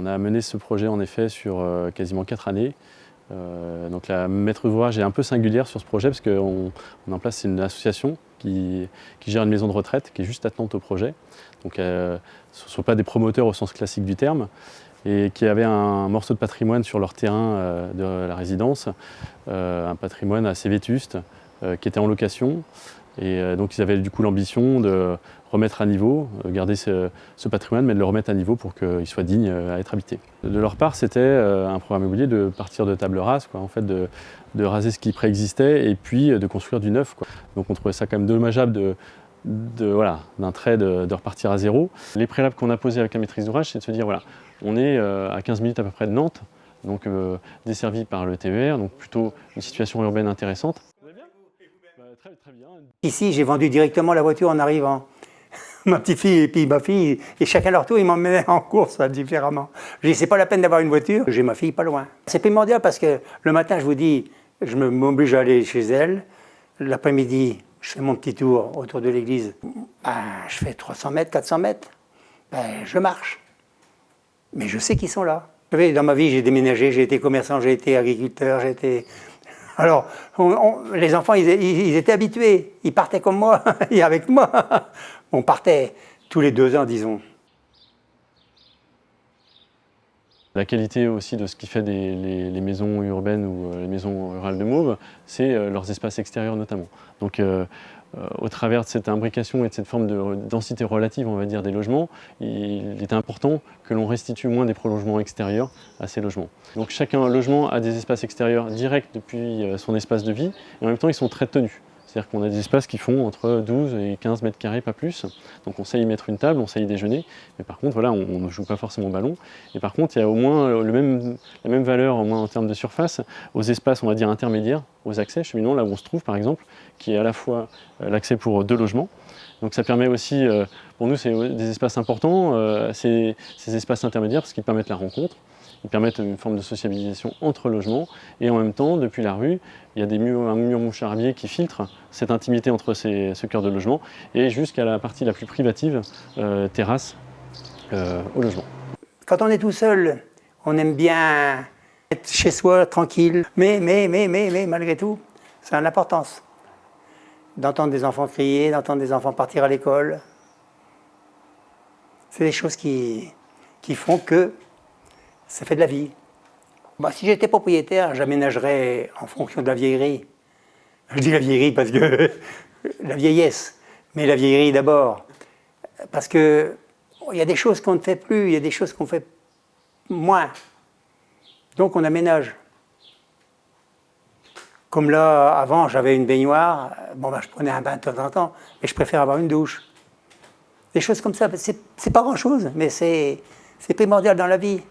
On a mené ce projet en effet sur quasiment 4 années. Donc la maître d'ouvrage est un peu singulière sur ce projet parce qu'on met en place une association qui gère une maison de retraite qui est juste attenante au projet. Donc ce ne sont pas des promoteurs au sens classique du terme et qui avaient un morceau de patrimoine sur leur terrain de la résidence, un patrimoine assez vétuste qui était en location. Et donc ils avaient du coup l'ambition de remettre à niveau, garder ce patrimoine, mais de le remettre à niveau pour qu'il soit digne à être habité. De leur part, c'était un programme immobilier de partir de table rase, quoi, en fait, de raser ce qui préexistait et puis de construire du neuf, quoi. Donc on trouvait ça quand même dommageable d'un trait de repartir à zéro. Les préalables qu'on a posés avec la maîtrise d'ouvrage, c'est de se dire, voilà, on est à 15 minutes à peu près de Nantes, donc desservi par le TER, donc plutôt une situation urbaine intéressante. Très bien. Ici, j'ai vendu directement la voiture en arrivant. Ma petite fille et puis ma fille, et chacun leur tour, ils m'emmenaient en course différemment. Je dis, c'est pas la peine d'avoir une voiture, j'ai ma fille pas loin. C'est primordial parce que le matin, je vous dis, je m'oblige à aller chez elle. L'après-midi, je fais mon petit tour autour de l'église. Je fais 300 mètres, 400 mètres. Je marche. Mais je sais qu'ils sont là. Vous savez, dans ma vie, j'ai déménagé, j'ai été commerçant, j'ai été agriculteur, j'ai été... Alors, les enfants, ils étaient habitués, ils partaient comme moi, et avec moi. On partait tous les 2 ans, disons. La qualité aussi de ce qui fait les maisons urbaines ou les maisons rurales de Mauves, c'est leurs espaces extérieurs notamment. Donc, au travers de cette imbrication et de cette forme de densité relative, on va dire, des logements, il est important que l'on restitue moins des prolongements extérieurs à ces logements. Donc chacun logement a des espaces extérieurs directs depuis son espace de vie, et en même temps ils sont très tenus. C'est-à-dire qu'on a des espaces qui font entre 12 et 15 mètres carrés, pas plus. Donc on sait y mettre une table, on sait y déjeuner, mais par contre voilà, on ne joue pas forcément au ballon. Et par contre il y a au moins la même valeur, au moins en termes de surface, aux espaces on va dire intermédiaires, aux accès cheminements, là où on se trouve par exemple, qui est à la fois l'accès pour 2 logements. Donc ça permet aussi, pour nous c'est des espaces importants, ces espaces intermédiaires parce qu'ils permettent la rencontre. Ils permettent une forme de sociabilisation entre logements et en même temps, depuis la rue, il y a un mur mouchardier qui filtre cette intimité entre ce cœur de logement et jusqu'à la partie la plus privative, terrasse, au logement. Quand on est tout seul, on aime bien être chez soi, tranquille, mais malgré tout, ça a une importance. D'entendre des enfants crier, d'entendre des enfants partir à l'école, c'est des choses qui font que ça fait de la vie. Si j'étais propriétaire, j'aménagerais en fonction de la vieillerie. Je dis la vieillerie parce que la vieillesse, mais la vieillerie d'abord. Parce que il y a des choses qu'on ne fait plus, il y a des choses qu'on fait moins. Donc on aménage. Comme là, avant, j'avais une baignoire, je prenais un bain de temps en temps, mais je préfère avoir une douche. Des choses comme ça, c'est pas grand-chose, mais c'est primordial dans la vie.